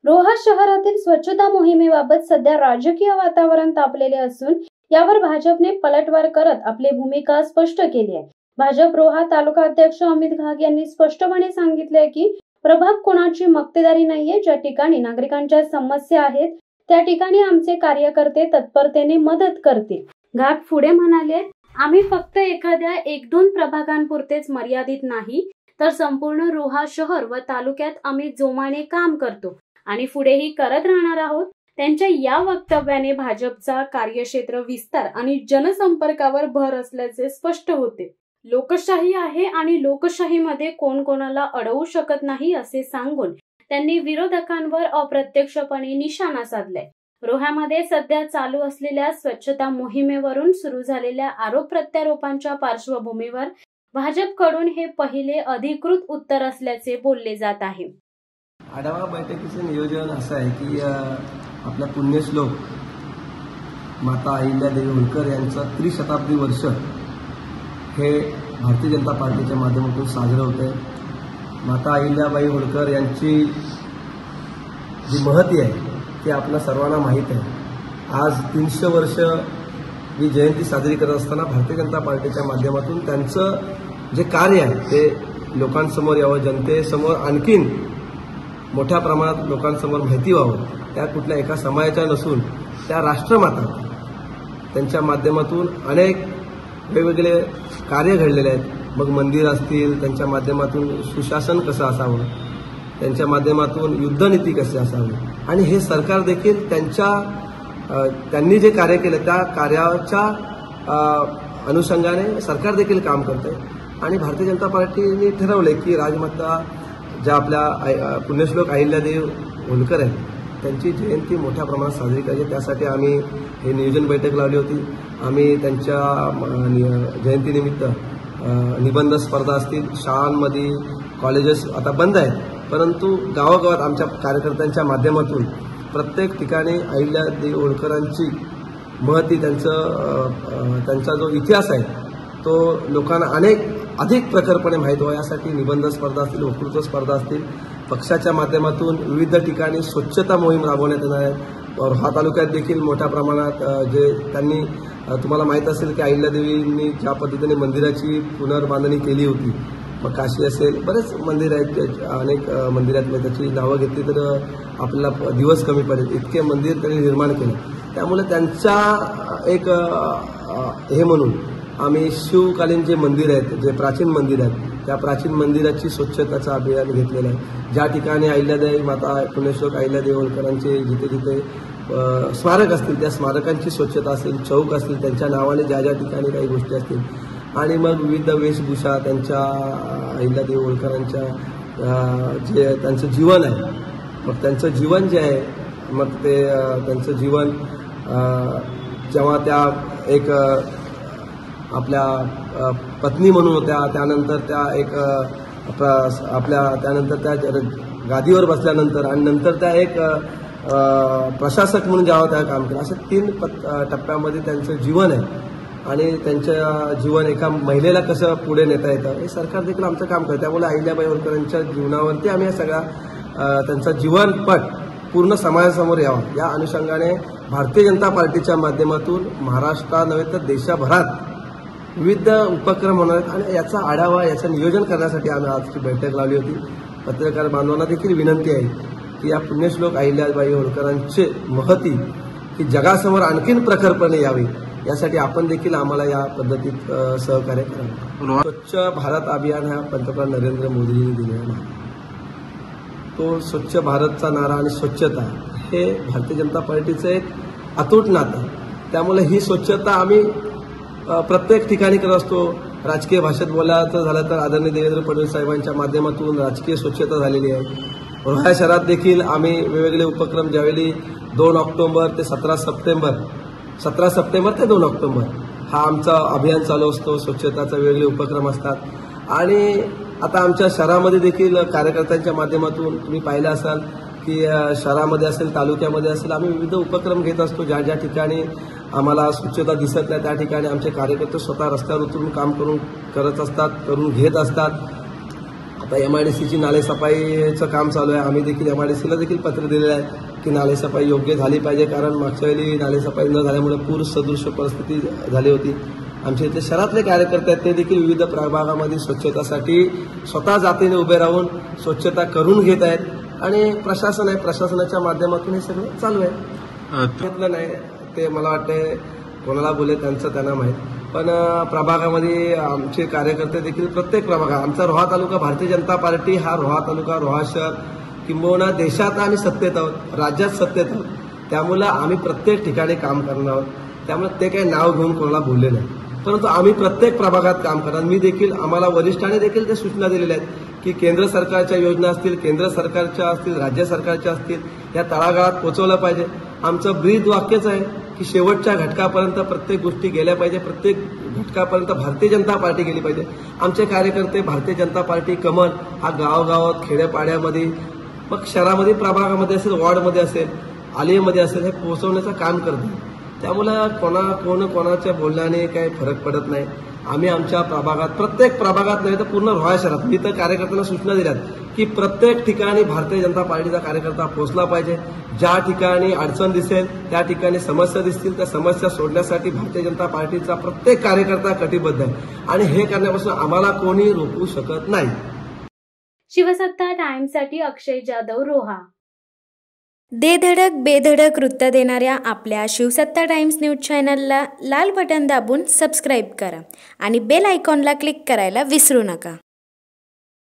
रोहा शहरातील स्वच्छता मोहिमेबाबत सध्या राजकीय वातावरण तापलेले असून यावर भाजपने पलटवार करत आपली भूमिका स्पष्ट केली आहे। भाजप रोहा तालुका अध्यक्ष अमित घाग यांनी स्पष्टपणे सांगितले की प्रभाग कोणाची मक्तेदारी नाहीये। ज्या ठिकाणी नागरिकांच्या समस्या आहेत त्या ठिकाणी आमचे कार्यकर्ते तत्परतेने मदत करतील। घाग पुढे म्हणाले, आम्ही फक्त एखाद्या 1-2 प्रभागांपुरतेच मर्यादित नाही तर संपूर्ण रोहा शहर व तालुक्यात आम्ही जोमाने काम करतो आणि पुढेही करत राहणार आहोत। त्यांच्या या वक्तव्याने भाजपचा कार्यक्षेत्र विस्तार आणि जनसंपर्कावर भर असल्याचे स्पष्ट होते। लोकशाही आहे आणि लोकशाहीमध्ये कोण कोणाला अडवू शकत नाही असे सांगून त्यांनी विरोधकांवर अप्रत्यक्षपणे निशाणा साधलाय। रोह्यामध्ये सध्या चालू असलेल्या स्वच्छता मोहिमेवरून सुरू झालेल्या आरोप प्रत्यारोपांच्या पार्श्वभूमीवर भाजपकडून हे पहिले अधिकृत उत्तर असल्याचे बोलले जात आहे। आढावा बैठकीचे नियोजन असं आहे की आपल्या पुण्यश्लोक माता अहिल्यादेवी होळकर यांचं त्रिशताब्दी वर्ष हे भारतीय जनता पार्टीच्या माध्यमातून साजरं होत आहे। माता अहिल्याबाई होळकर यांची जी महती आहे ती आपल्या सर्वांना माहीत आहे। आज 300 वर्ष ही जयंती साजरी करत असताना भारतीय जनता पार्टीच्या माध्यमातून त्यांचं जे कार्य आहे ते लोकांसमोर यावं, जनतेसमोर आणखीन मोठ्या प्रमाणात लोकांसमोर माहिती व्हावं। त्या कुठल्या एका समाजाच्या नसून त्या राष्ट्रमाता, त्यांच्या माध्यमातून अनेक वेगवेगळे कार्य घडलेले आहेत। मग मंदिर असतील, त्यांच्या माध्यमातून सुशासन कसं असावं, त्यांच्या माध्यमातून युद्धनीती कशी असावी आणि हे सरकार देखील त्यांनी जे कार्य केलं त्या कार्याच्या अनुषंगाने सरकार देखील काम करते। आणि भारतीय जनता पार्टीने ठरवले की राजमाता ज्या आपल्या पुण्यश्लोक अहिल्यादेवी होळकर आहेत त्यांची जयंती मोठ्या प्रमाणात साजरी करायची। त्यासाठी आम्ही हे नियोजन बैठक लावली होती। आम्ही त्यांच्या जयंतीनिमित्त निबंध स्पर्धा असतील, शाळांमध्ये, कॉलेजेस आता बंद आहेत, परंतु गावागावात आमच्या कार्यकर्त्यांच्या माध्यमातून प्रत्येक ठिकाणी अहिल्यादेवी होळकरांची महती, त्यांचा जो इतिहास आहे तो लोकांना अधिक प्रखरपणे माहीत व्हावा यासाठी निबंध स्पर्धा असतील, वक्तृत्व स्पर्धा असतील, पक्षाच्या माध्यमातून विविध ठिकाणी स्वच्छता मोहीम राबवण्यात येणार आहे। हा तालुक्यात देखील मोठ्या प्रमाणात जे त्यांनी तुम्हाला माहीत असेल की अहिल्यादेवींनी ज्या पद्धतीने मंदिराची पुनर्बांधणी केली होती, मग काशी असेल, बरेच मंदिर आहेत, अनेक मंदिरातले त्याची नावं घेतली तर आपल्याला दिवस कमी पडेल इतके मंदिर त्यांनी निर्माण केले। त्यामुळे त्यांचा एक हे म्हणून आम्ही शिवकालीन जे मंदिर आहेत, जे प्राचीन मंदिर आहेत, त्या प्राचीन मंदिराची स्वच्छताचं अभियान घेतलेलं आहे। ज्या ठिकाणी अहिल्यादेवी माता पुण्यश्लोक अहिल्यादेवी होळकरांचे जिथे जिथे स्मारक असतील त्या स्मारकांची स्वच्छता असेल, चौक असतील, त्यांच्या नावाने ज्या ज्या ठिकाणी काही गोष्टी असतील आणि मग विविध वेशभूषा त्यांच्या अहिल्यादेवी होळकरांच्या जे त्यांचं जीवन आहे, मग त्यांचं जीवन जे आहे, मग ते त्यांचं जीवन जेव्हा त्या एक आपल्या पत्नी म्हणून होत्या, त्यानंतर त्या एक त्यानंतर त्या गादीवर बसल्यानंतर आणि नंतर त्या एक प्रशासक म्हणून जेव्हा त्या काम केलं, अशा 3 टप्प्यामध्ये त्यांचं जीवन आहे आणि त्यांचं जीवन एका महिलेला कसं पुढे नेता येतं हे सरकार देखील आमचं काम करतं। त्यामुळे अहिल्याबाई होळकरांच्या जीवनावरती आम्ही सगळा त्यांचा जीवनपट पूर्ण समाजासमोर यावा या अनुषंगाने भारतीय जनता पार्टीच्या माध्यमातून महाराष्ट्रात नव्हे तर देशभरात विविध उपक्रम होणार आहेत आणि याचा आढावा, याचं नियोजन करण्यासाठी आम्ही आजची बैठक लावली होती। पत्रकार बांधवांना देखील विनंती आहे की या पुण्यश्लोक अहिल्याबाई होळकरांची महती ही जगासमोर आणखीन प्रखरपणे यावी यासाठी आपण देखील आम्हाला या पद्धतीत सहकार्य करावं। स्वच्छ भारत अभियान हा पंतप्रधान नरेंद्र मोदींनी दिलेला नारा, तो स्वच्छ भारतचा नारा आणि स्वच्छता हे भारतीय जनता पार्टीचं एक अतूट नातं आहे। त्यामुळे ही स्वच्छता आम्ही प्रत्येक ठिकाणी करत असतो। राजकीय भाषेत बोलायचं झालं तर आदरणीय देवेंद्र फडणवीस साहेबांच्या माध्यमातून राजकीय स्वच्छता झालेली आहे। रोहा शहरात देखील आम्ही वेगवेगळे उपक्रम ज्यावेळी 2 ऑक्टोबर ते 17 सप्टेंबर ते 2 ऑक्टोबर हा आमचा अभियान चालू असतो। स्वच्छताचे वेगवेगळे उपक्रम असतात आणि आता आमच्या शहरामध्ये देखील कार्यकर्त्यांच्या माध्यमातून तुम्ही पाहिलं असाल की शहरामध्ये असेल, तालुक्यामध्ये असेल, आम्ही विविध उपक्रम घेत असतो। ज्या ज्या ठिकाणी आम्हाला स्वच्छता दिसत नाही त्या ठिकाणी आमचे कार्यकर्ते स्वतः रस्त्यावर उतरून काम करून घेत असतात। आता MIDCची नालेसफाईचं काम चालू आहे. आम्ही देखील MIDCला देखील पत्र दिलेलं आहे की नालेसफाई योग्य झाली पाहिजे, कारण मागच्या वेळी नालेसफाई न झाल्यामुळे पूर सदृश परिस्थिती झाली होती. आमच्या इथले शहरातले कार्यकर्ते आहेत ते देखील विविध प्रभागामध्ये स्वच्छतासाठी स्वतः जातीने उभे राहून स्वच्छता करून घेत आहेत आणि प्रशासन आहे, प्रशासनाच्या माध्यमातून हे सगळं चालू आहे. घेतलं नाही ते मला वाटतं कोणाला बोले त्यांचं त्यांना माहीत, पण प्रभागामध्ये आमचे कार्यकर्ते देखील प्रत्येक प्रभागात, आमचा रोहा तालुका भारतीय जनता पार्टी हा रोहा तालुका, रोहा शहर किंबहुना देशात आम्ही सत्तेत आहोत, राज्यात सत्तेत आहोत, त्यामुळे आम्ही प्रत्येक ठिकाणी काम करणार आहोत. त्यामुळे ते काही नाव घेऊन कोणाला बोलले नाही, परंतु आम्ही प्रत्येक प्रभागात काम करणार. मी देखील, आम्हाला वरिष्ठांनी देखील ते सूचना दिलेल्या आहेत की केंद्र सरकारच्या योजना असतील, केंद्र सरकारच्या असतील, राज्य सरकारच्या असतील, या तळागाळात पोहोचवलं पाहिजे. आमचं ब्रीद वाक्यच आहे की शेवटच्या घटकापर्यंत प्रत्येक गोष्टी गेल्या पाहिजे, प्रत्येक घटकापर्यंत भारतीय जनता पार्टी गेली पाहिजे. आमचे कार्यकर्ते भारतीय जनता पार्टी कमल हा गावागावात, खेड्यापाड्यामध्ये, मग शहरामध्ये, प्रभागामध्ये असेल, वॉर्डमध्ये असेल, आलियामध्ये असेल, हे पोहोचवण्याचं काम करते. त्यामुळं कोणाच्या बोलण्याने काही फरक पडत नाही. आम्ही आमच्या प्रभागात, प्रत्येक प्रभागात नाही तर पूर्ण रोहा शहरात, मी तर कार्यकर्त्यांना सूचना दिल्यात की प्रत्येक ठिकाणी भारतीय जनता पार्टीचा कार्यकर्ता पोहोचला पाहिजे. ज्या ठिकाणी अडचण दिसेल, त्या ठिकाणी समस्या दिसतील, त्या समस्या सोडण्यासाठी भारतीय जनता पार्टीचा प्रत्येक कार्यकर्ता कटिबद्ध आहे आणि हे करण्यापासून आम्हाला कोणी रोखू शकत नाही. शिवसत्ता टाइम्ससाठी अक्षय जाधव, रोहा. दे-धडक बेधडक वृत्त देणाऱ्या आपल्या शिवसत्ता टाइम्स न्यूज चॅनलला लाल बटन दाबून सबस्क्राईब करा आणि बेल आयकॉनला क्लिक करायला विसरू नका.